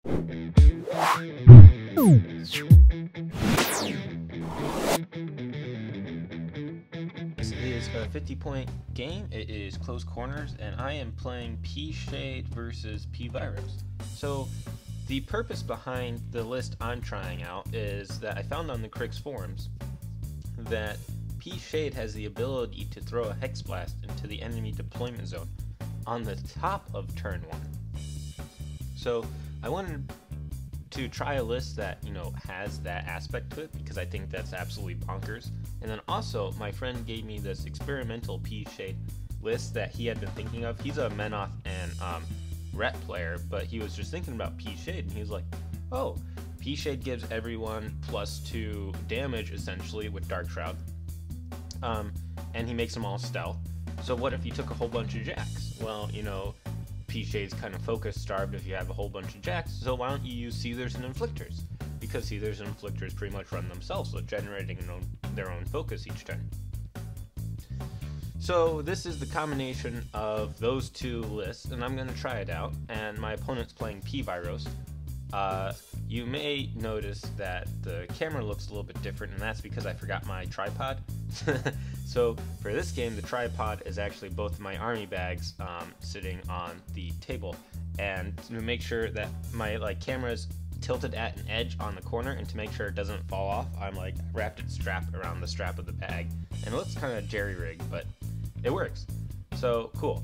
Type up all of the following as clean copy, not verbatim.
This is a 50-point game. It is close corners, and I am playing pShade versus pVyros. So the purpose behind the list I'm trying out is that I found on the Crix forums that pShade has the ability to throw a Hex Blast into the enemy deployment zone on the top of turn 1. So I wanted to try a list that, has that aspect to it, because I think that's absolutely bonkers. And then also, my friend gave me this experimental pShade list that he had been thinking of. He's a Menoth and Rep player, but he was just thinking about pShade, and he was like, oh, pShade gives everyone +2 damage, essentially, with Dark Shroud. And he makes them all stealth. So what if you took a whole bunch of jacks? Well, pShade's kind of focus starved if you have a whole bunch of jacks, so why don't you use Seethers and Inflictors? Because Seethers and Inflictors pretty much run themselves, so generating their own focus each turn. So this is the combination of those two lists, and I'm going to try it out, and my opponent's playing pVyros. You may notice that the camera looks a little bit different, and that's because I forgot my tripod. So for this game, the tripod is actually both my army bags sitting on the table, and to make sure that my camera is tilted at an edge on the corner, and to make sure it doesn't fall off, I'm wrapped it strap around the strap of the bag, and it looks kind of jerry-rigged, but it works. So cool.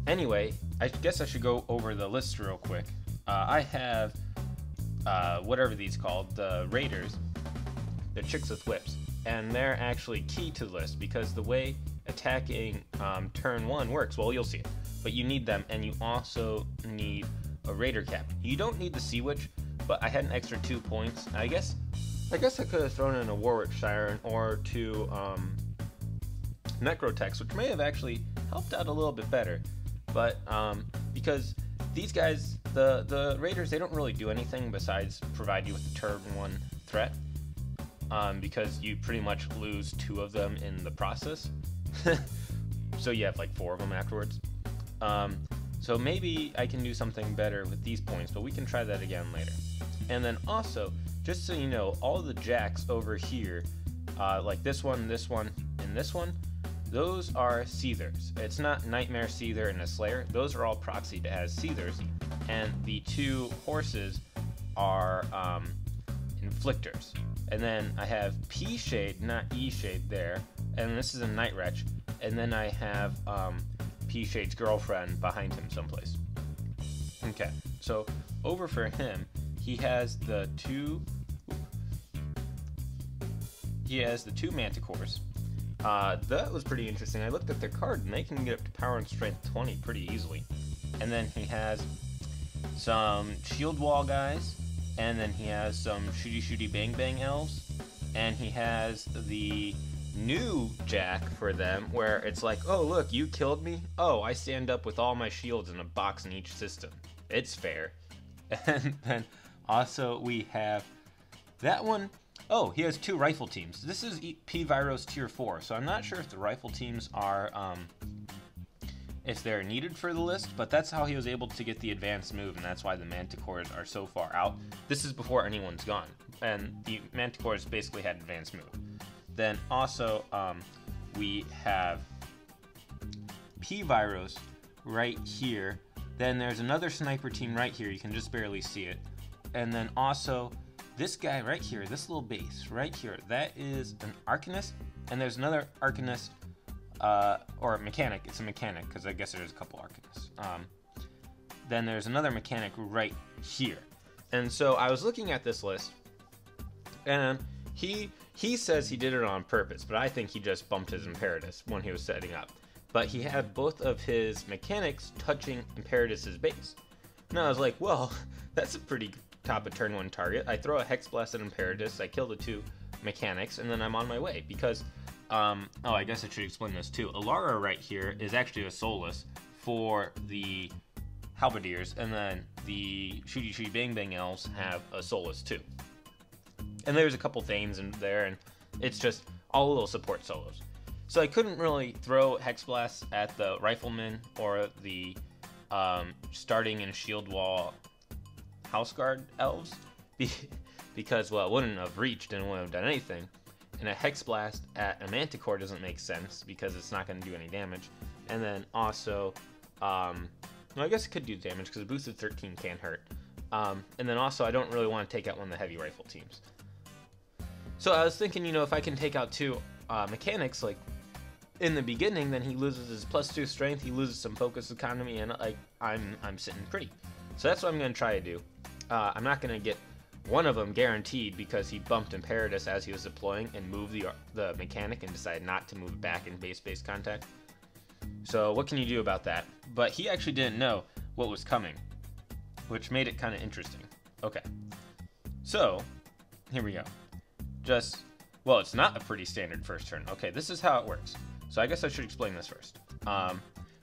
Anyway, I guess I should go over the list real quick. I have whatever these called, the Raiders, the Chicks with Whips, and they're actually key to the list because the way attacking turn 1 works, well, you'll see it, but you need them, and you also need a Raider Captain. You don't need the Sea Witch, but I had an extra 2 points. I guess I could have thrown in a Warwick Siren or 2 Necrotex, which may have actually helped out a little bit better, but because these guys, the Raiders, they don't really do anything besides provide you with the turn 1 threat, because you pretty much lose 2 of them in the process. So you have 4 of them afterwards. So maybe I can do something better with these points, but we can try that again later. And then also, just so you know, all the jacks over here, like this one, and this one, those are Seethers. It's not Nightmare, Seether, and a Slayer. Those are all proxied as Seethers. And the 2 horses are Inflictors. And then I have pShade, not eShade there. And this is a Night Wretch. And then I have pShade's girlfriend behind him someplace. Okay, so over for him, he has the 2 Manticores. That was pretty interesting. I looked at their card, and they can get up to power and strength 20 pretty easily. And then he has some shield wall guys, and then he has some shooty bang bang elves, and he has the new jack for them where it's like, oh look, you killed me? Oh, I stand up with all my shields in a box in each system. It's fair. And then also we have that one. Oh, he has 2 rifle teams. This is pVyros tier 4, so I'm not sure if the rifle teams are, if they're needed for the list, but that's how he was able to get the advanced move, and that's why the Manticores are so far out. This is before anyone's gone, and the Manticores basically had advanced move. Then also, we have pVyros right here. Then there's another sniper team right here. You can just barely see it. And then also, this guy right here, this little base right here, that is an Arcanist, and there's another Arcanist, or Mechanic. It's a Mechanic, because I guess there's a couple Arcanists. Then there's another Mechanic right here. And so I was looking at this list, and he says he did it on purpose, but I think he just bumped his Imperatus when he was setting up. But he had both of his Mechanics touching Imperatus's base. And I was like, well, that's a pretty top of turn 1 target. I throw a Hex Blast at Imperatus, I kill the 2 Mechanics, and then I'm on my way. Because, oh, I guess I should explain this too. Alara right here is actually a Soulless for the Halberdiers, and then the Shooty Bang Bang Elves have a Soulless too. And there's a couple Thanes in there, and it's just all little support solos. So I couldn't really throw Hex Blasts at the Riflemen or the starting in Shield Wall House Guard elves because, well, it wouldn't have reached and wouldn't have done anything. And a Hex Blast at a Manticore doesn't make sense because it's not going to do any damage. And then also, well, I guess it could do damage because a boosted 13 can hurt. And then also, I don't really want to take out one of the heavy rifle teams. So I was thinking, you know, if I can take out two mechanics, like in the beginning, then he loses his +2 strength, he loses some focus economy, and like I'm sitting pretty. So that's what I'm going to try to do. I'm not going to get one of them guaranteed because he bumped Imperatus as he was deploying and moved the mechanic and decided not to move it back in base contact. So what can you do about that? But he actually didn't know what was coming, which made it kind of interesting. Okay, so here we go. Well, it's not a pretty standard first turn. Okay, this is how it works. So I guess I should explain this first.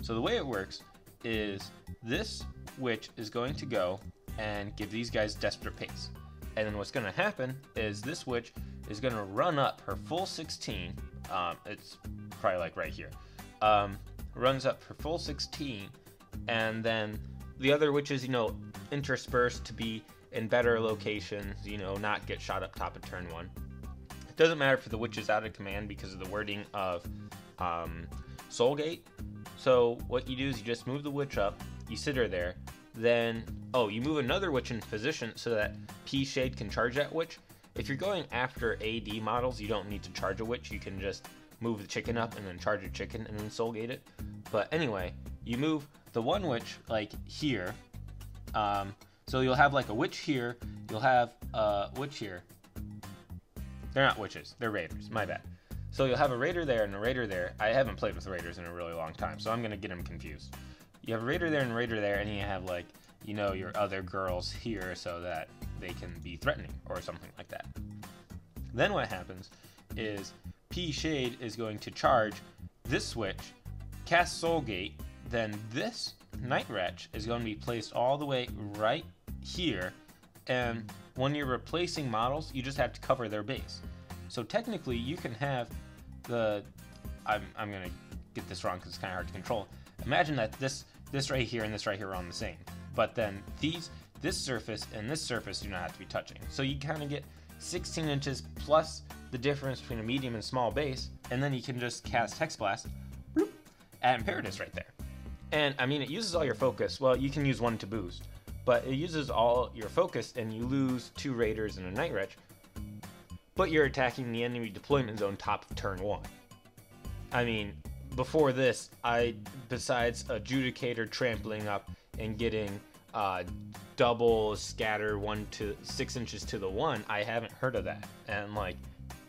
So the way it works is this witch is going to go and give these guys desperate pace. And then what's going to happen is this witch is going to run up her full 16. It's probably like right here. Runs up her full 16, and then the other witches, you know, intersperse to be in better locations, you know, not get shot up top of turn 1. It doesn't matter for the witches out of command because of the wording of Soulgate. So what you do is you just move the witch up, you sit her there, then, you move another witch into position so that pShade can charge that witch. If you're going after AD models, you don't need to charge a witch, you can just move the chicken up and then charge a chicken and then Soulgate it. But anyway, you move the one witch like here, so you'll have like a witch here, you'll have a witch here. They're not witches, they're raiders, my bad. So you'll have a raider there and a raider there. I haven't played with raiders in a really long time, so I'm going to get them confused. You have a raider there and a raider there, and you have, like, you know, your other girls here so that they can be threatening or something like that. Then what happens is pShade is going to charge this switch, cast Soulgate, then this Night Wretch is going to be placed all the way right here, and when you're replacing models, you just have to cover their base. So technically, you can have the... I'm going to get this wrong because it's kind of hard to control. Imagine that this right here and this right here are on the same. But then this surface and this surface do not have to be touching. So you kind of get 16 inches plus the difference between a medium and small base, and then you can just cast Hex Blast bloop, at Imperatus right there. And I mean, it uses all your focus. Well, you can use one to boost, but it uses all your focus and you lose 2 raiders and a Night Wretch, but you're attacking the enemy deployment zone top of turn 1. I mean, before this, besides Adjudicator trampling up and getting double scatter 1 to 6 inches to the 1, I haven't heard of that. And like,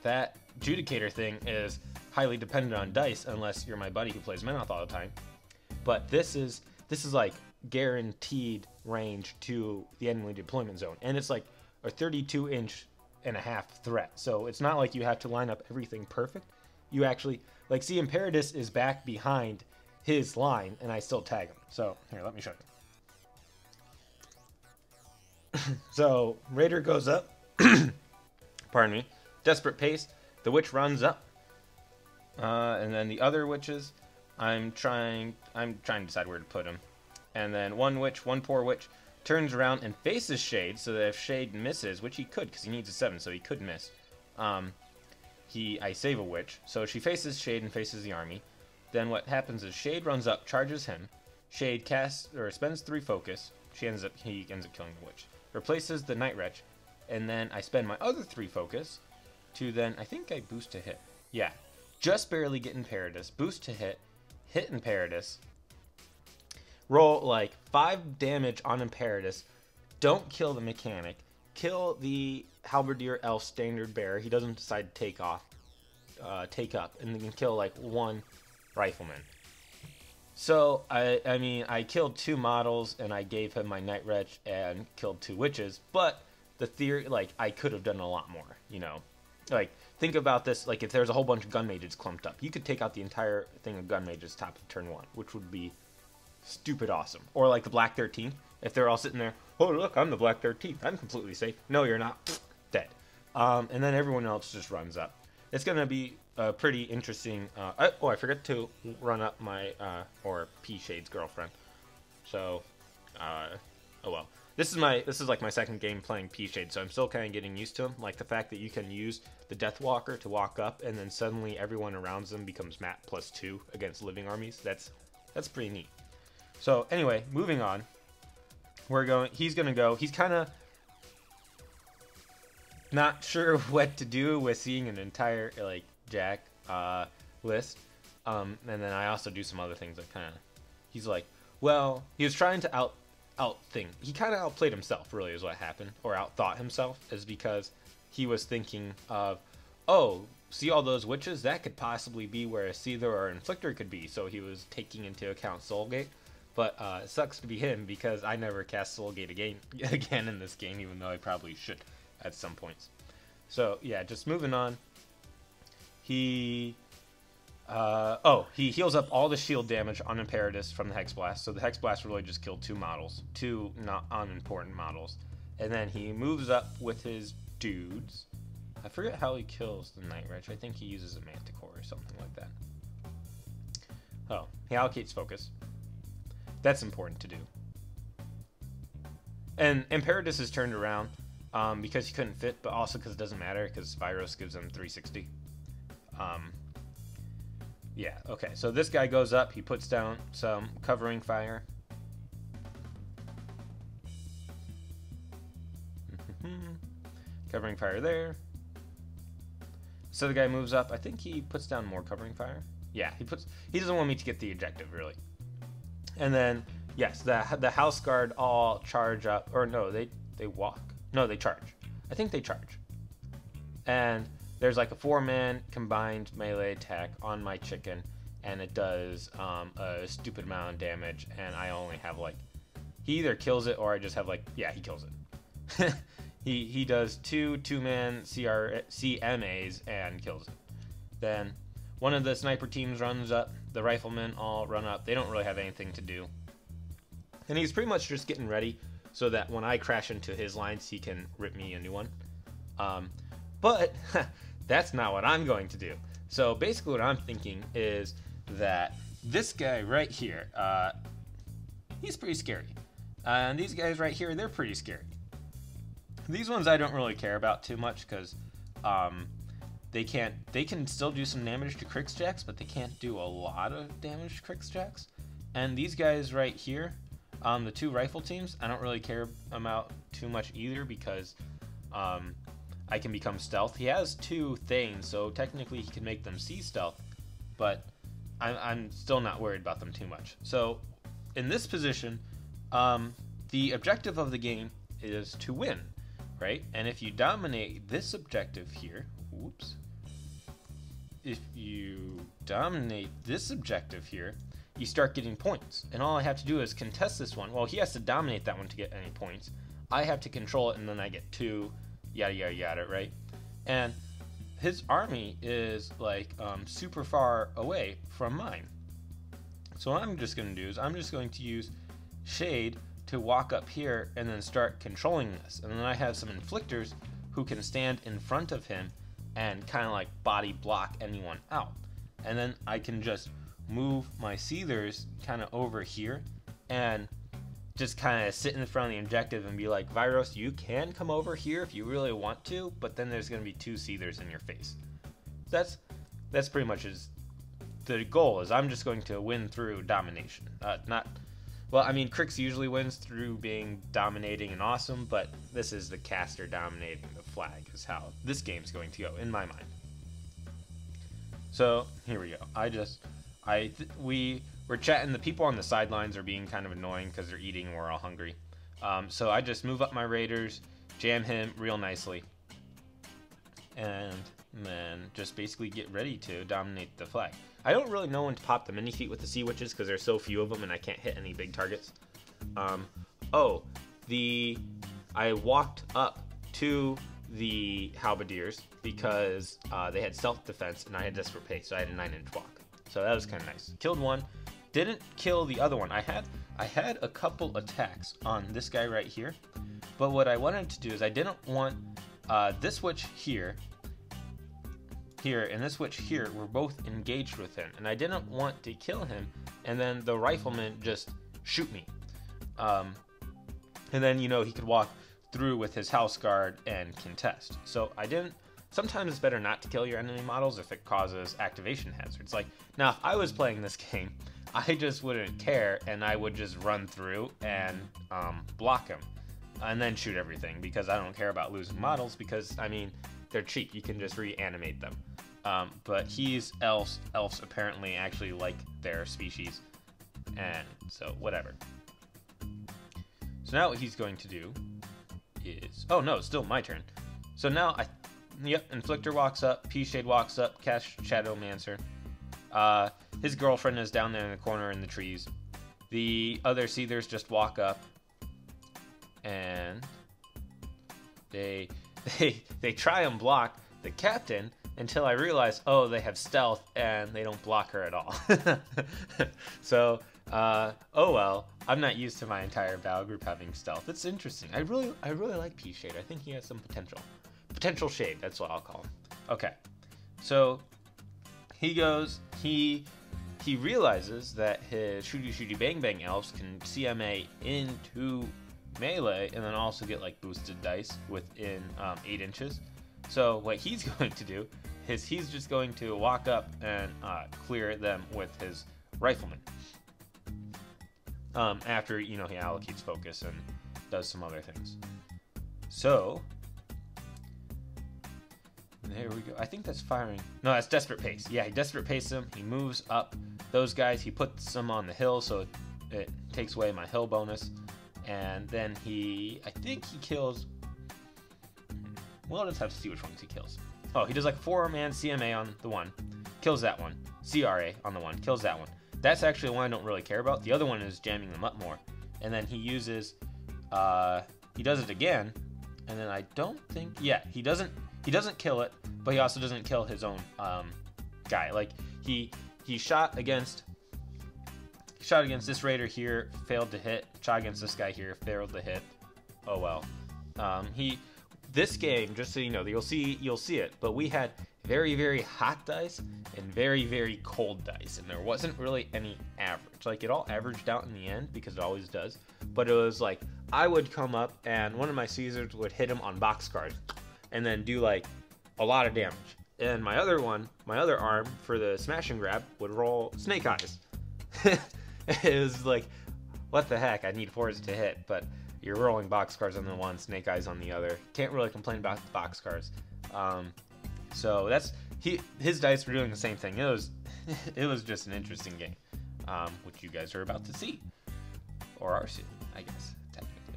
that Adjudicator thing is highly dependent on dice unless you're my buddy who plays Menoth all the time. But this is like guaranteed range to the enemy deployment zone, and it's like a 32-inch and a half threat. So it's not like you have to line up everything perfect. You actually, like, see, Imperatus is back behind his line, and I still tag him. So here, let me show you. So Raider goes up. Pardon me. Desperate pace. The witch runs up, and then the other witches, I'm trying to decide where to put them. And then one poor witch, turns around and faces Shade, so that if Shade misses, which he could, because he needs a 7, so he could miss. I save a witch, so she faces Shade and faces the army. Then what happens is Shade runs up, charges him. Shade spends 3 focus. He ends up killing the witch. Replaces the Night Wretch, and then I spend my other 3 focus to then, I think I boost to hit. Yeah, just barely get Imperatus, boost to hit Imperatus, roll like 5 damage on Imperatus, don't kill the mechanic, kill the Halberdier Elf Standard Bearer, he doesn't decide to take up, and then can kill like 1 Rifleman. So, I mean, I killed 2 models, and I gave him my Night Wretch and killed 2 witches, but the theory, like, I could have done a lot more, you know? Like, think about this, like, if there's a whole bunch of gun mages clumped up, you could take out the entire thing of gun mages top of turn 1, which would be stupid awesome. Or like the Black 13th, if they're all sitting there, oh look, I'm the Black 13th, I'm completely safe. No, you're not. Dead. And then everyone else just runs up. It's going to be a pretty interesting... I forgot to run up my... or pShade's girlfriend. So, oh well. this is like my second game playing pShade, so I'm still kind of getting used to him. Like the fact that you can use the Deathwalker to walk up, and then suddenly everyone around them becomes map +2 against living armies. That's pretty neat. So anyway, moving on. He's kind of not sure what to do with seeing an entire like Jack list. And then I also do some other things that he's like, well, he was trying to he kind of outplayed himself, really, is what happened, or outthought himself, is because he was thinking of, oh, see all those witches? That could possibly be where a Seether or Inflictor could be, so he was taking into account Soulgate. But it sucks to be him, because I never cast Soulgate again in this game, even though I probably should at some points. So, yeah, just moving on. He heals up all the shield damage on Imperatus from the Hex Blast. So the Hex Blast really just killed two not unimportant models. And then he moves up with his dudes. I forget how he kills the Night Wretch. I think he uses a Manticore or something like that. Oh, he allocates focus. That's important to do. And Imperatus is turned around because he couldn't fit, but also because it doesn't matter, because Vyros gives him 360. Yeah, okay, so this guy goes up, he puts down some covering fire. Covering fire there. So the guy moves up, I think he puts down more covering fire. Yeah, he doesn't want me to get the objective, really. And then, yes, the House Guard all charge up, or no, they walk. No, they charge. I think they charge. And there's like a 4-man combined melee attack on my chicken, and it does a stupid amount of damage, and I only have like, he either kills it or I just have like, yeah, he kills it. he does 2-man CMAs and kills it. Then one of the sniper teams runs up, the riflemen all run up, they don't really have anything to do. And he's pretty much just getting ready so that when I crash into his lines, he can rip me a new one. But that's not what I'm going to do. So basically what I'm thinking is that this guy right here, he's pretty scary. And these guys right here, they're pretty scary. These ones I don't really care about too much, because they can still do some damage to Krigsjacks, but they can't do a lot of damage to Krigsjacks. And these guys right here, the 2 rifle teams, I don't really care about too much either, because I can become stealth. He has 2 things, so technically he can make them see stealth, but I'm still not worried about them too much. So in this position, the objective of the game is to win, right? And if you dominate this objective here, if you dominate this objective here, you start getting points. And all I have to do is contest this one. Well, he has to dominate that one to get any points. I have to control it, and then I get 2, yada yada yada, right? And his army is like super far away from mine. So what I'm just going to do is I'm just going to use Shade to walk up here and then start controlling this. And then I have some Inflictors who can stand in front of him and kind of like body block anyone out. And then I can just move my Seethers kind of over here and just kind of sit in front of the objective and be like, Vyros, you can come over here if you really want to, but then there's going to be 2 Seethers in your face. That's pretty much the goal, is I'm just going to win through domination. Well, I mean, Krix usually wins through being dominating and awesome, but this is the caster dominating the flag is how this game's going to go, in my mind. So, here we go. We're chatting. The people on the sidelines are being kind of annoying because they're eating and we're all hungry. So I just move up my raiders, jam him real nicely, and then just basically get ready to dominate the flag. I don't really know when to pop the mini feet with the Sea Witches because there's so few of them and I can't hit any big targets. I walked up to the Halberdiers because they had self-defense and I had Desperate Pace, so I had a 9-inch walk. So that was kind of nice. Killed one, didn't kill the other one. I had a couple attacks on this guy right here, but what I wanted to do is I didn't want this witch here, and this witch here were both engaged with him, and I didn't want to kill him and then the rifleman just shoot me. And then, you know, he could walk through with his house guard and contest. So I didn't. Sometimes it's better not to kill your enemy models if it causes activation hazards. Like, now if I was playing this game, I just wouldn't care, and I would just run through and block him, and then shoot everything, because I don't care about losing models, because, I mean, they're cheap. You can just reanimate them. But elves apparently actually like their species, and so whatever. So now what he's going to do is... Oh no, it's still my turn. So now Yep, Inflictor walks up, pShade walks up, cast Shadowmancer. His girlfriend is down there in the corner in the trees. The other Seethers just walk up, and they try and block the captain until I realize, oh, they have stealth and they don't block her at all. So, oh well. I'm not used to my entire battle group having stealth. It's interesting. I really like pShade. I think he has some potential. Potential shade, that's what I'll call him. Okay, so he goes, he realizes that his shooty bang bang elves can CMA into melee and then also get like boosted dice within 8 inches. So what he's going to do is he's just going to walk up and clear them with his rifleman. After, you know, he allocates focus and does some other things. So there we go. I think that's firing. No, that's Desperate Pace. Yeah, he Desperate Pace them. He moves up those guys. He puts them on the hill, so it takes away my hill bonus. And then I think he kills... Well, let's have to see which ones he kills. Oh, he does like 4-man CMA on the one. Kills that one. CRA on the one. Kills that one. That's actually the one I don't really care about. The other one is jamming them up more. And then he uses... he does it again. And then I don't think... Yeah, he doesn't kill it, but he also doesn't kill his own guy. Like he shot against this raider here, failed to hit. Shot against this guy here, failed to hit. Oh well. This game, just so you know, you'll see it, but we had very hot dice and very cold dice, and there wasn't really any average. Like it all averaged out in the end because it always does. But it was like I would come up and one of my Caesars would hit him on boxcars and then do like a lot of damage. And my other arm for the smash and grab would roll snake eyes. It was like, what the heck? I need 4s to hit, but you're rolling boxcars on the one, snake eyes on the other. Can't really complain about the boxcars. So that's his dice were doing the same thing. It was just an interesting game, which you guys are about to see, or are seeing, I guess technically.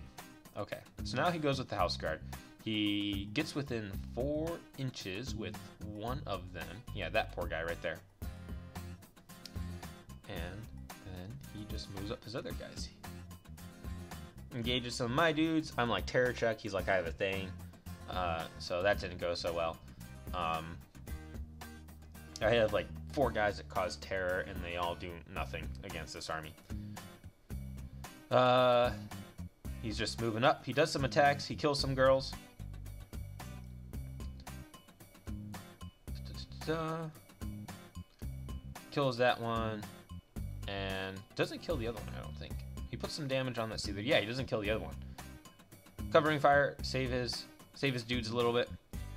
Okay, so now he goes with the house guard. He gets within 4 inches with one of them. Yeah, that poor guy right there. And then he just moves up his other guys. Engages some of my dudes. I'm like terror check. He's like, I have a thing. So that didn't go so well. I have like 4 guys that cause terror, and they all do nothing against this army. He's just moving up. He does some attacks. He kills some girls. Kills that one, and doesn't kill the other one, I don't think. He puts some damage on that Seether. Yeah, he doesn't kill the other one. Covering fire, save his dudes a little bit.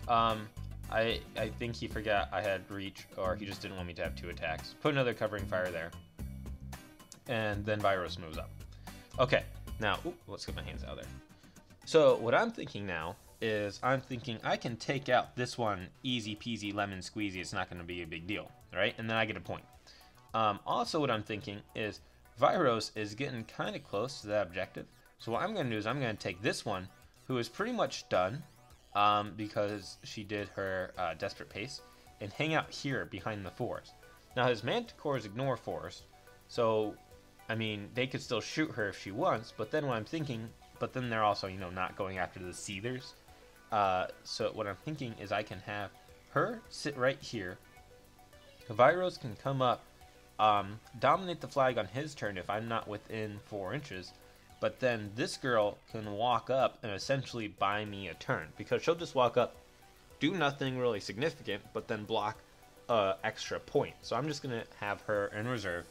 I think he forgot I had reach, or he just didn't want me to have 2 attacks. Put another covering fire there, and then Vyros moves up. Okay, now let's get my hands out of there. So what I'm thinking now is I can take out this one easy peasy lemon squeezy. It's not going to be a big deal, right? And then I get a point. Also what I'm thinking is Vyros is getting kind of close to that objective. So what I'm going to do is I'm going to take this one, who is pretty much done because she did her Desperate Pace, and hang out here behind the 4s. Now his Manticores ignore 4s, so I mean they could still shoot her if she wants, but then what I'm thinking, but then they're also, you know, not going after the Seethers. So what I'm thinking is I can have her sit right here. Vyros can come up, dominate the flag on his turn if I'm not within 4 inches. But then this girl can walk up and essentially buy me a turn, because she'll just walk up, do nothing really significant, but then block extra point. So I'm just going to have her in reserve.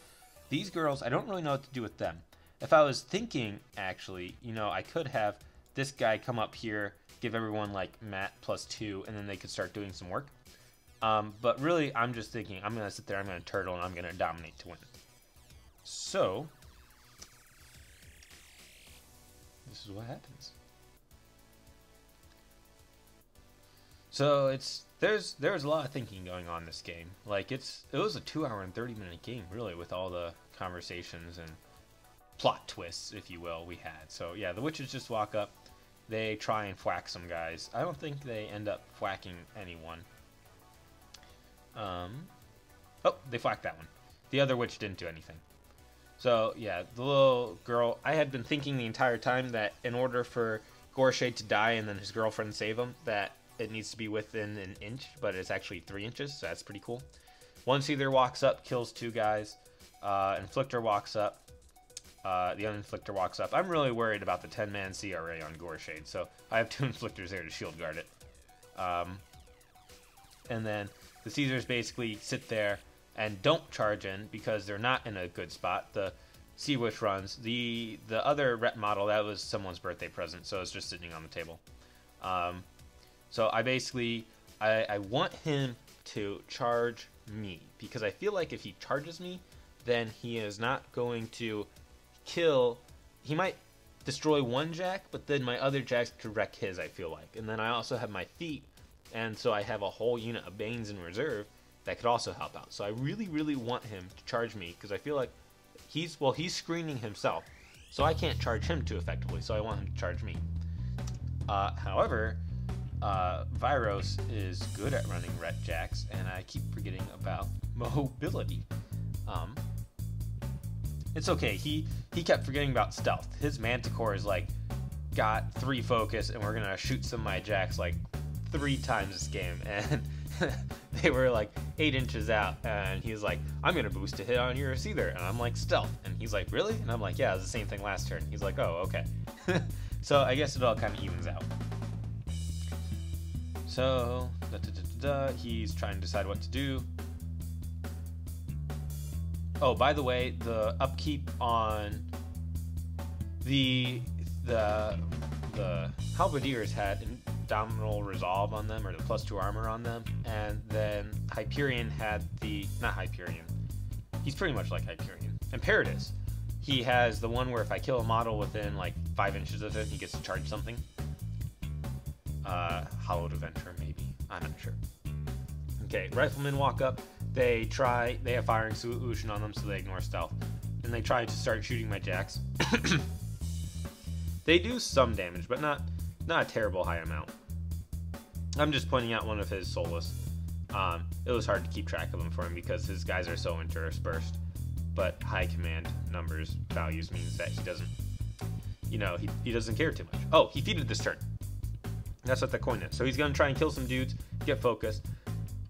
These girls, I don't really know what to do with them. if I was thinking, actually, you know, I could have this guy come up here, give everyone like mat +2, and then they could start doing some work. But really, I'm just thinking, I'm going to sit there, I'm going to turtle, and I'm going to dominate to win. So, this is what happens. So there's a lot of thinking going on in this game. Like it was a 2-hour and 30-minute game, really, with all the conversations and plot twists, if you will, we had. So yeah, the witches just walk up, they try and whack some guys. I don't think they end up whacking anyone. Oh, they whacked that one. The other witch didn't do anything. So yeah, the little girl, I had been thinking the entire time that in order for Goreshade to die and then his girlfriend save him, that it needs to be within an inch, but it's actually 3 inches, so that's pretty cool. One Seether walks up, kills 2 guys. Inflictor walks up. The Uninflictor walks up. I'm really worried about the 10-man CRA on Goreshade, so I have 2 Inflictors there to shield guard it. And then the Caesars basically sit there and don't charge in because they're not in a good spot. The Sea Witch runs. The other rep model, that was someone's birthday present, so it's just sitting on the table. So I basically, I want him to charge me, because I feel like if he charges me, then he is not going to kill. He might destroy one jack, but then my other jacks could wreck his, I feel like. And then I also have my feet, and so I have a whole unit of Banes in reserve that could also help out. So I really, really want him to charge me, because I feel like he's screening himself, so I can't charge him too effectively, so I want him to charge me. However, Vyros is good at running ret jacks, and I keep forgetting about mobility. It's okay. He kept forgetting about stealth. His Manticore is like got 3 focus, and we're gonna shoot some of my jacks like 3 times this game, and they were like 8 inches out, and he's like, I'm gonna boost a hit on your Seether, and I'm like, stealth, and he's like, really? And I'm like, yeah, it was the same thing last turn. He's like, oh, okay. So I guess it all kind of evens out. So, he's trying to decide what to do. Oh, by the way, the upkeep on the Halberdiers had Indomitable Resolve on them, or the +2 armor on them, and then Hyperion had not Hyperion. He's pretty much like Hyperion. Imperatus. He has the one where if I kill a model within like 5 inches of it, he gets to charge something. Hollowed Adventure, maybe. I'm not sure. Okay, Riflemen walk up. They have Firing Solution on them, so they ignore stealth. And they try to start shooting my jacks. They do some damage, but not a terrible high amount. I'm just pointing out one of his Soulless. It was hard to keep track of them for him because his guys are so interspersed. But high command numbers values means that he doesn't, you know, he doesn't care too much. Oh, he feeded this turn. That's what the coin is. So he's going to try and kill some dudes, get focused.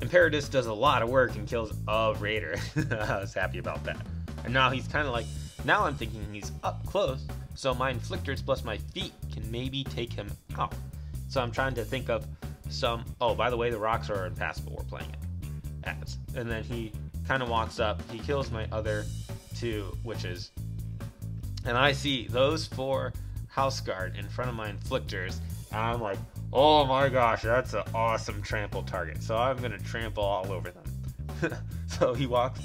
Imperatus does a lot of work and kills a Raider. I was happy about that. And now he's kind of like, now I'm thinking he's up close, so my Inflictors plus my feet can maybe take him out. So I'm trying to think of some, oh, by the way, the rocks are impassable, we're playing it as. And then he kind of walks up, he kills my other 2 witches. And I see those 4 House Guard in front of my Inflictors, and I'm like, oh my gosh, that's an awesome trample target. So I'm gonna trample all over them. So he walks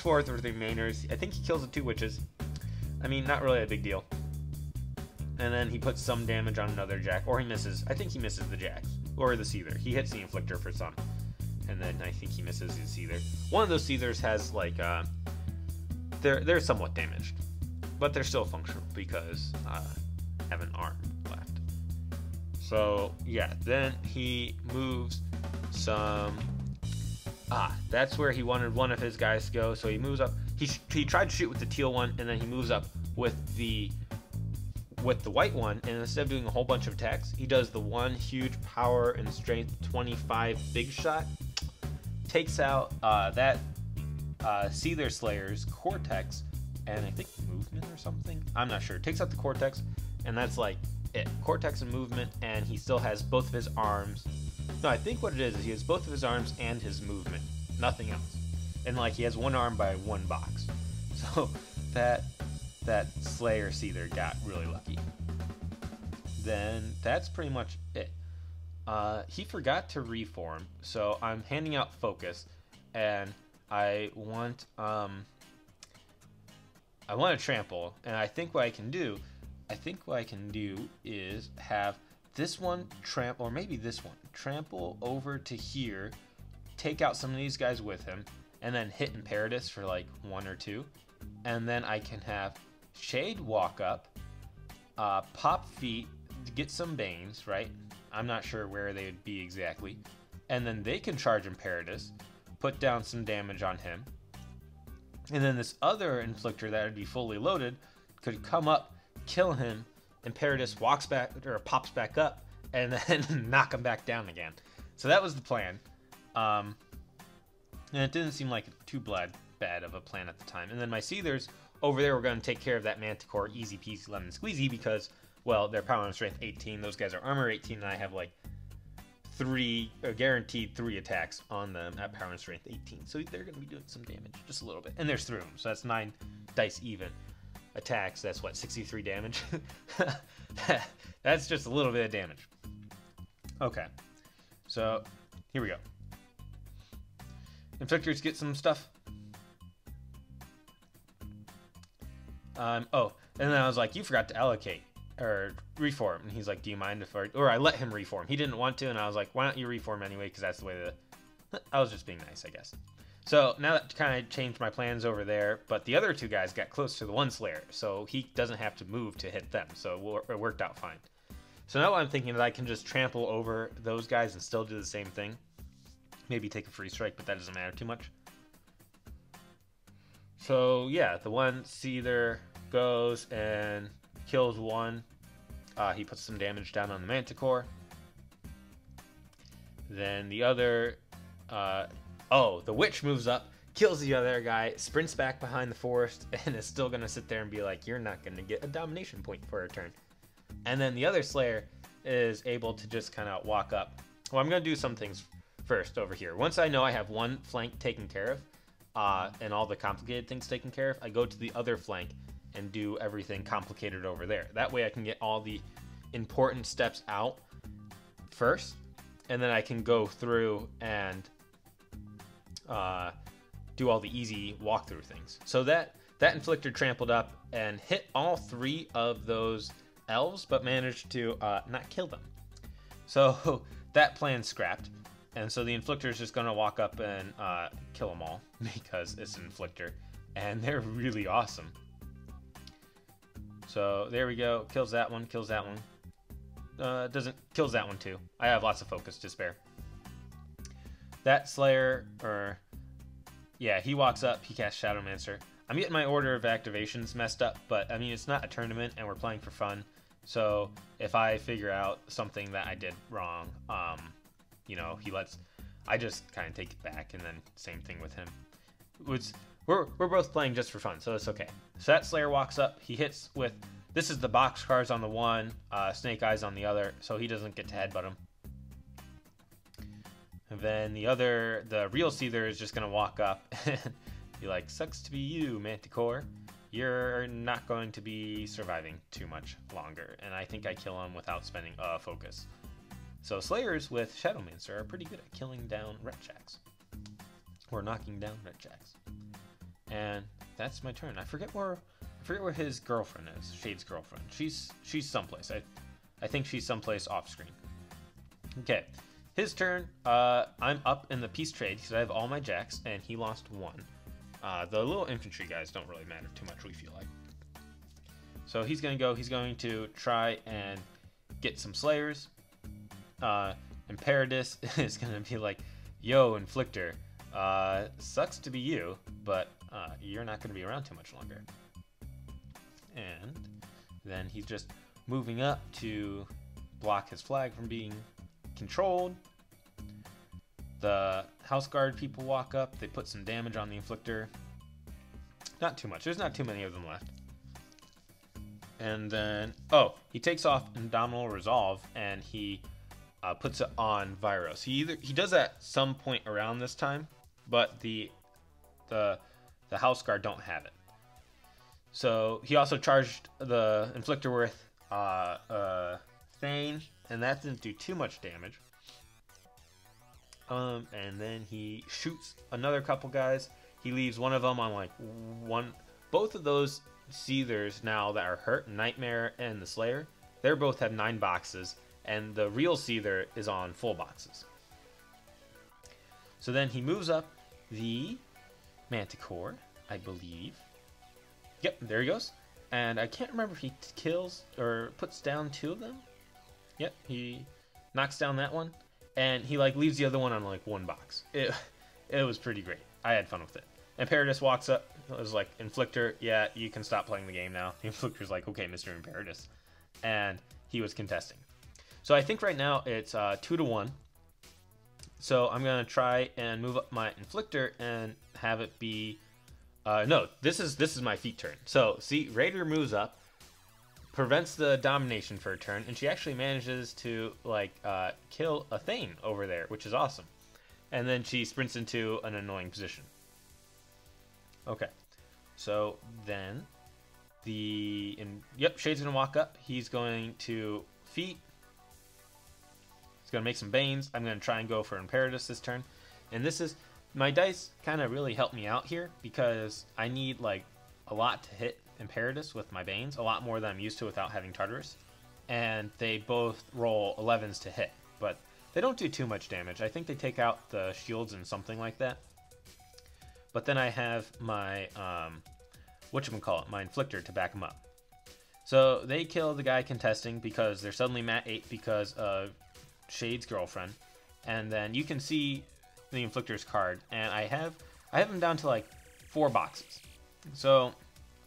forward with the Remainers. I think he kills the 2 witches. I mean, not really a big deal. And then he puts some damage on another jack, or he misses. I think he misses the jacks, or the Seether. He hits the Inflictor for some, and then I think he misses the Seether. One of those Seethers has like, they're somewhat damaged, but they're still functional because I have an arm left. So yeah, then he moves some. That's where he wanted one of his guys to go. So he moves up. He tried to shoot with the teal one, and then he moves up with the white one. And instead of doing a whole bunch of attacks, he does the one huge power and strength 25 big shot. Takes out that Seether Slayer's Cortex, and I think movement or something. I'm not sure. Takes out the Cortex, and that's like it. Cortex and movement, and he still has both of his arms. No, I think what it is he has both of his arms and his movement. Nothing else. And like he has one arm by one box. So that that Slayer Seether got really lucky. Then that's pretty much it. He forgot to reform, so I'm handing out focus, and I want to trample, and I think what I can do is have this one trample, or maybe this one trample over to here, take out some of these guys with him, and then hit Imperatus for like 1 or 2, and then I can have Shade walk up, pop feet, get some Banes, right? I'm not sure where they would be exactly, and then they can charge Imperatus, put down some damage on him, and then this other Inflictor that would be fully loaded could come up, kill him, Imperatus walks back or pops back up, and then knock him back down again. So that was the plan. And it didn't seem like too bad of a plan at the time. And then my Seethers over there were going to take care of that Manticore easy peasy lemon squeezy because, well, they're power and strength 18. Those guys are armor 18, and I have like guaranteed 3 attacks on them at power and strength 18. So they're going to be doing some damage, just a little bit. And there's 3 of them, so that's 9 dice even attacks. That's what, 63 damage? That's just a little bit of damage. Okay, so here we go. Inflictors get some stuff. Oh, and then I was like, you forgot to allocate or reform, and he's like, do you mind if I let him reform? He didn't want to, and I was like, why don't you reform anyway? Because that's the way I was just being nice, I guess. So now that kind of changed my plans over there, but the other 2 guys got close to the one Slayer, so he doesn't have to move to hit them, so it worked out fine. So now what I'm thinking is I can just trample over those guys and still do the same thing. Maybe take a free strike, but that doesn't matter too much. So yeah, the one Seether goes and kills one. He puts some damage down on the Manticore. Then the other... the Witch moves up, kills the other guy, sprints back behind the forest, and is still going to sit there and be like, you're not going to get a domination point for a turn. And then the other Slayer is able to just kind of walk up. Well, I'm going to do some things first over here. Once I know I have one flank taken care of, and all the complicated things taken care of, I go to the other flank and do everything complicated over there. That way I can get all the important steps out first, and then I can go through and do all the easy walkthrough things. So that Inflictor trampled up and hit all 3 of those elves, but managed to not kill them. So that plan's scrapped, and so the Inflictor is just going to walk up and kill them all because it's an Inflictor, and they're really awesome. So there we go. Kills that one. Kills that one. Kills that one too. I have lots of focus to spare. That Slayer, he walks up, he casts Shadowmancer. I'm getting my order of activations messed up, but I mean, it's not a tournament and we're playing for fun. So if I figure out something that I did wrong, I just kind of take it back, and then same thing with him. We're both playing just for fun, so it's okay. So that Slayer walks up, he hits with, this is the boxcars on the one, Snake Eyes on the other, so he doesn't get to headbutt him. And then the real Seether is just going to walk up and be like, sucks to be you, Manticore. You're not going to be surviving too much longer. And I think I kill him without spending focus. So Slayers with Shadowmancer are pretty good at killing down Retchaks. Or knocking down Retchaks. And that's my turn. I forget where his girlfriend is. Shade's girlfriend. She's someplace. I think she's someplace off screen. Okay. His turn, I'm up in the pShade because I have all my jacks, and he lost 1. The little infantry guys don't really matter too much, we feel like. So he's going to try and get some Slayers. Imperatus is going to be like, yo, Inflictor, sucks to be you, but you're not going to be around too much longer. And then he's just moving up to block his flag from being controlled. The House Guard people walk up, they put some damage on the Inflictor. Not too much, there's not too many of them left. And then, he takes off Indomitable Resolve and he puts it on Vyros. He does that some point around this time, but the House Guard don't have it. So he also charged the Inflictor with Thane, and that didn't do too much damage. And then he shoots another couple guys. He leaves one of them on like both of those Seethers now that are hurt, Nightmare and the Slayer, they both have 9 boxes, and the real Seether is on full boxes. So then he moves up the Manticore, I believe. Yep, there he goes. And I can't remember if he kills or puts down 2 of them. Yep, he knocks down that one, and he like leaves the other one on like 1 box. It was pretty great. I had fun with it. And Imperatus walks up. It was like, Inflictor, yeah, you can stop playing the game now. The Inflictor's like, okay, Mr. Imperatus. And he was contesting. So I think right now it's 2-1. So I'm going to try and move up my Inflictor and have it be... no, this is my feet turn. So, see, Raider moves up, prevents the domination for a turn, and she actually manages to, like, kill a Thane over there, which is awesome. And then she sprints into an annoying position. Okay. So, then, yep, Shade's going to walk up. He's going to feet. He's going to make some Banes. I'm going to try and go for Imperatus this turn. And this is... My dice kind of really helped me out here because I need like a lot to hit Imperatus with my Banes, a lot more than I'm used to without having Tartarus. And they both roll 11s to hit, but they don't do too much damage. I think they take out the shields and something like that. But then I have my, my Inflictor to back them up. So they kill the guy contesting because they're suddenly Mat 8 because of Shade's girlfriend. And then you can see the Inflictor's card, and I have him down to like 4 boxes. So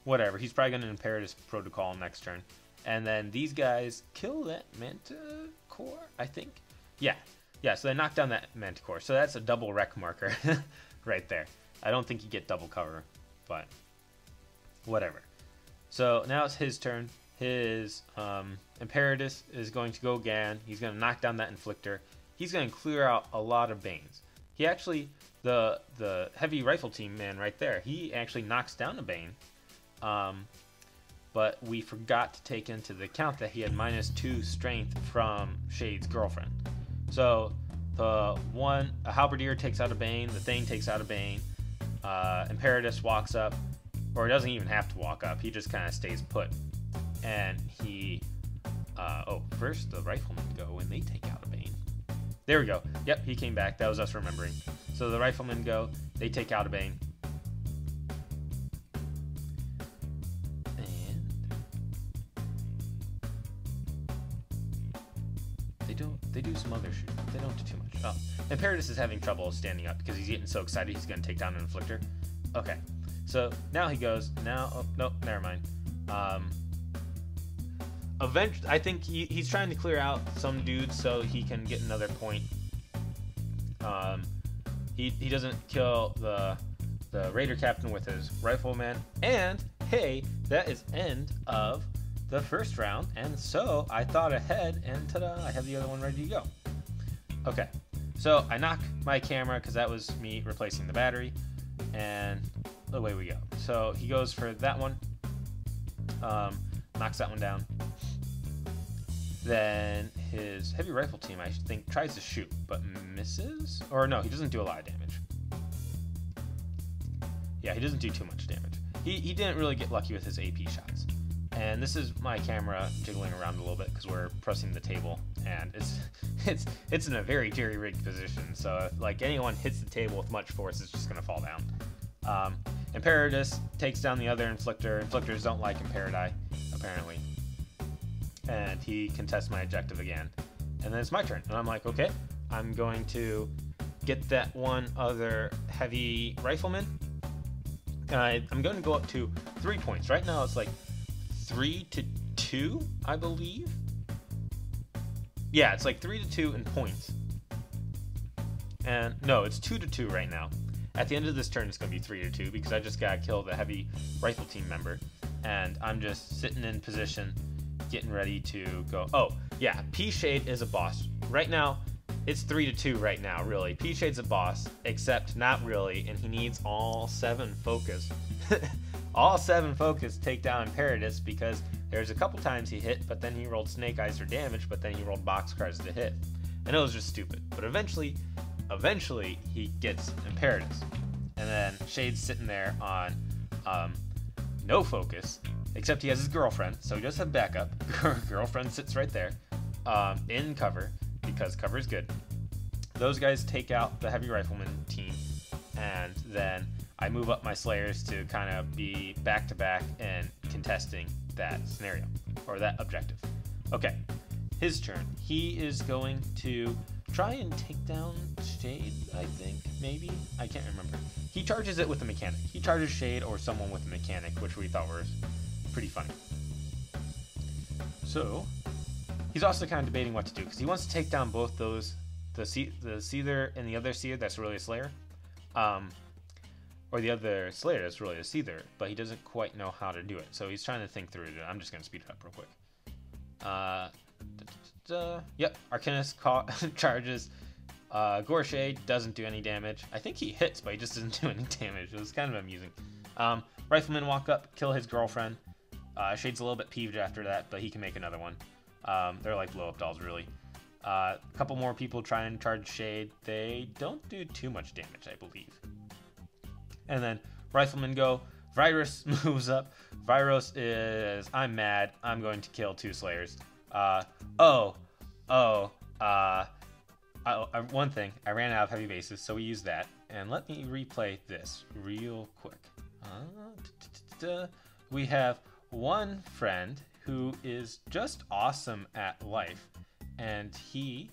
whatever, he's probably gonna Imperatus Protocol next turn. And then these guys kill that Manticore, I think. Yeah, so they knock down that Manticore. So that's a double wreck marker right there. I don't think you get double cover, but whatever. So now it's his turn. His Imperatus is going to go again. He's gonna knock down that Inflictor. He's gonna clear out a lot of Banes. He actually, the heavy rifle team man right there, he actually knocks down a Bane. But we forgot to take into the account that he had -2 strength from Shade's girlfriend. So a Halberdier takes out a Bane, the Thane takes out a Bane, Imperatus walks up, or he doesn't even have to walk up, he just kind of stays put. And he, first the riflemen go and they take out a Bane. There we go. Yep, he came back. That was us remembering. So the riflemen go. They take out a Bane. And they do some other shit. They don't do too much. Oh, Imperatus is having trouble standing up because he's getting so excited he's going to take down an Inflictor. Okay. So now he goes. Now, oh, no, never mind. Eventually, I think he's trying to clear out some dudes so he can get another point. He doesn't kill the Raider Captain with his rifleman. And hey, that is end of the first round. And so I thought ahead, and ta-da, I have the other one ready to go. Okay, so I knock my camera because that was me replacing the battery, and away we go. So he goes for that one, knocks that one down. Then his heavy rifle team, I think, tries to shoot, but misses? Or no, he doesn't do a lot of damage. Yeah, he doesn't do too much damage. He didn't really get lucky with his AP shots. And this is my camera jiggling around a little bit because we're pressing the table, and it's in a very jerry-rigged position. So like anyone hits the table with much force, it's just gonna fall down. Imperatus takes down the other Inflictor. Inflictors don't like Imperati, apparently. And he contests my objective again. And then it's my turn. And I'm like, okay, I'm going to get that one other heavy rifleman. And I'm going to go up to 3 points. Right now it's like 3-2, I believe. Yeah, it's like 3-2 in points. And no, it's 2-2 right now. At the end of this turn, it's going to be 3-2 because I just got to kill the heavy rifle team member. And I'm just sitting in position, getting ready to go. Oh, yeah, pShade is a boss. Right now, it's 3-2 right now, really. pShade's a boss, except not really, and he needs all 7 focus. all 7 focus take down pVyros because there's a couple times he hit, but then he rolled Snake Eyes for damage, but then he rolled boxcars to hit. And it was just stupid. But eventually he gets pVyros. And then Shade's sitting there on no focus, except he has his girlfriend, so he does have backup. Girlfriend sits right there in cover, because cover is good. Those guys take out the heavy rifleman team, and then I move up my Slayers to kind of be back-to-back and contesting that scenario, or that objective. Okay, his turn. He is going to try and take down Shade, I think, maybe? I can't remember. He charges it with a mechanic. He charges Shade or someone with a mechanic, which we thought was pretty funny. So, he's also kind of debating what to do, because he wants to take down both those, the Seether and the other Seer that's really a Slayer. Or the other Slayer that's really a Seether, but he doesn't quite know how to do it. So he's trying to think through it. I'm just going to speed it up real quick. Yep, Arcanist charges. Goreshade doesn't do any damage. I think he hits, but he just doesn't do any damage. It was kind of amusing. Rifleman walk up, kill his girlfriend. Shade's a little bit peeved after that, but he can make another one. They're like blow-up dolls, really. A couple more people try and charge Shade. They don't do too much damage, I believe. And then Riflemen go. Vyros moves up. Vyros is, I'm mad. I'm going to kill 2 Slayers. One thing, I ran out of heavy bases, so we use that. And let me replay this real quick. We have one friend who is just awesome at life, and he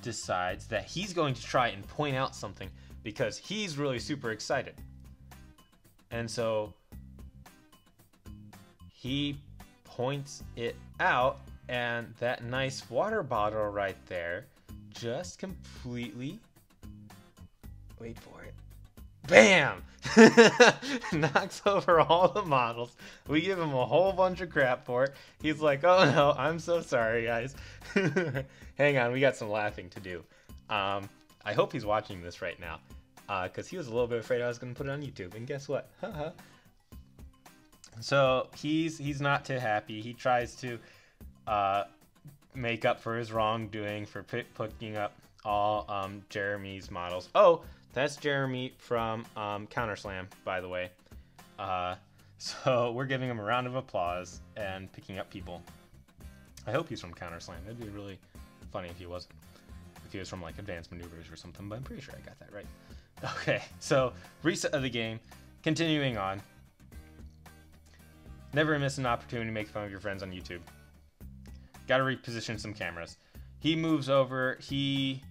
decides that he's going to try and point out something because he's really super excited. And so he points it out, and that nice water bottle right there just completely, wait for it, bam! Knocks over all the models. We give him a whole bunch of crap for it. He's like, oh no, I'm so sorry, guys. Hang on, we got some laughing to do. I hope he's watching this right now, because he was a little bit afraid I was going to put it on YouTube, and guess what? So he's not too happy. He tries to make up for his wrongdoing for picking up all Jeremy's models. Oh, that's Jeremy from Counterslam, by the way. So we're giving him a round of applause and picking up people. I hope he's from Counterslam. That'd be really funny if he wasn't. If he was from like Advanced Maneuvers or something, but I'm pretty sure I got that right. Okay, so reset of the game. Continuing on. Never miss an opportunity to make fun of your friends on YouTube. Gotta reposition some cameras. He moves over. He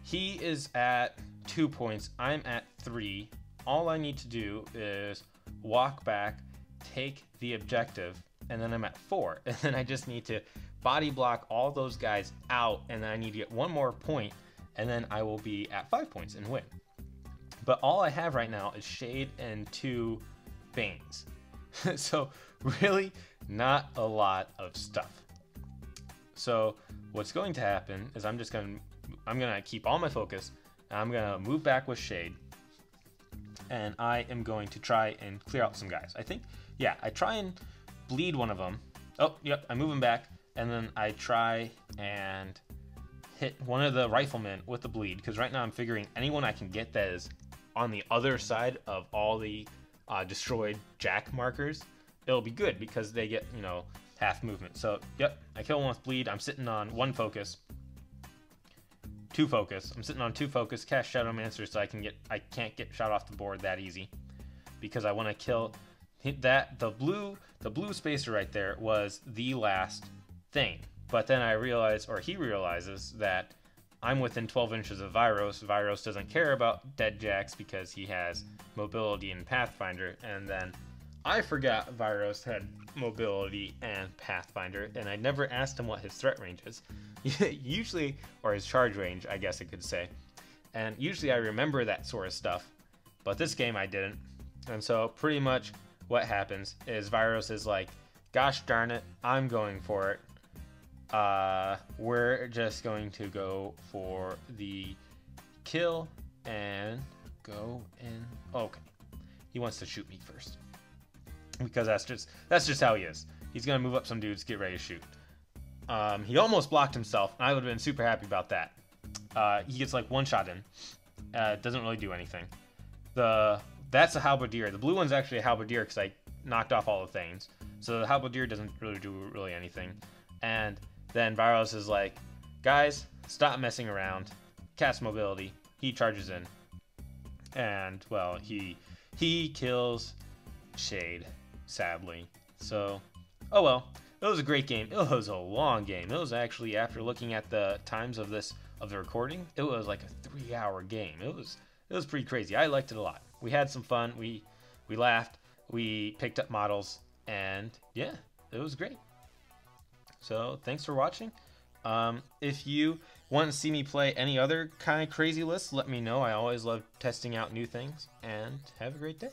is at 2 points. I'm at 3. All I need to do is walk back, take the objective, and then I'm at 4. And then I just need to body block all those guys out, and then I need to get 1 more point, and then I will be at 5 points and win. But all I have right now is Shade and 2 Banes. So really not a lot of stuff. So what's going to happen is I'm gonna keep all my focus, and I'm gonna move back with Shade, and I am going to try and clear out some guys. I think, yeah, I try and bleed one of them. Oh, yep, I move him back, and then I try and hit one of the riflemen with the bleed, because right now I'm figuring anyone I can get that is on the other side of all the destroyed jack markers, it'll be good because they get, you know, half movement. So, yep, I kill one with bleed. I'm sitting on 1 focus. 2 focus. I'm sitting on 2 focus. Cast Shadowmancer so I can't get shot off the board that easy, because I want to kill that. The blue spacer right there was the last thing. But then I realize, or he realizes, that I'm within 12 inches of Vyros. Vyros doesn't care about dead jacks because he has mobility and Pathfinder, and then I forgot Vyros had mobility and Pathfinder, and I never asked him what his threat range is. Usually, or his charge range, I guess I could say. And usually I remember that sort of stuff, but this game I didn't. And so pretty much what happens is Vyros is like, gosh darn it, I'm going for it. We're just going to go for the kill and go in. Okay. He wants to shoot me first. because that's just how he is. He's gonna move up some dudes, get ready to shoot. He almost blocked himself, and I would have been super happy about that. He gets like one shot in. Doesn't really do anything. That's a halberdier. The blue one's actually a halberdier because I knocked off all the things. So the halberdier doesn't really do anything. And then Vyros is like, guys, stop messing around. Cast mobility. He charges in. And, well, he kills Shade, sadly. So, oh well. It was a great game. It was a long game. It was actually, after looking at the times of the recording, it was like a 3-hour game. It was pretty crazy. I liked it a lot. We had some fun. We laughed. We picked up models, and yeah, it was great. So thanks for watching. If you want to see me play any other kind of crazy lists, let me know. I always love testing out new things, and have a great day.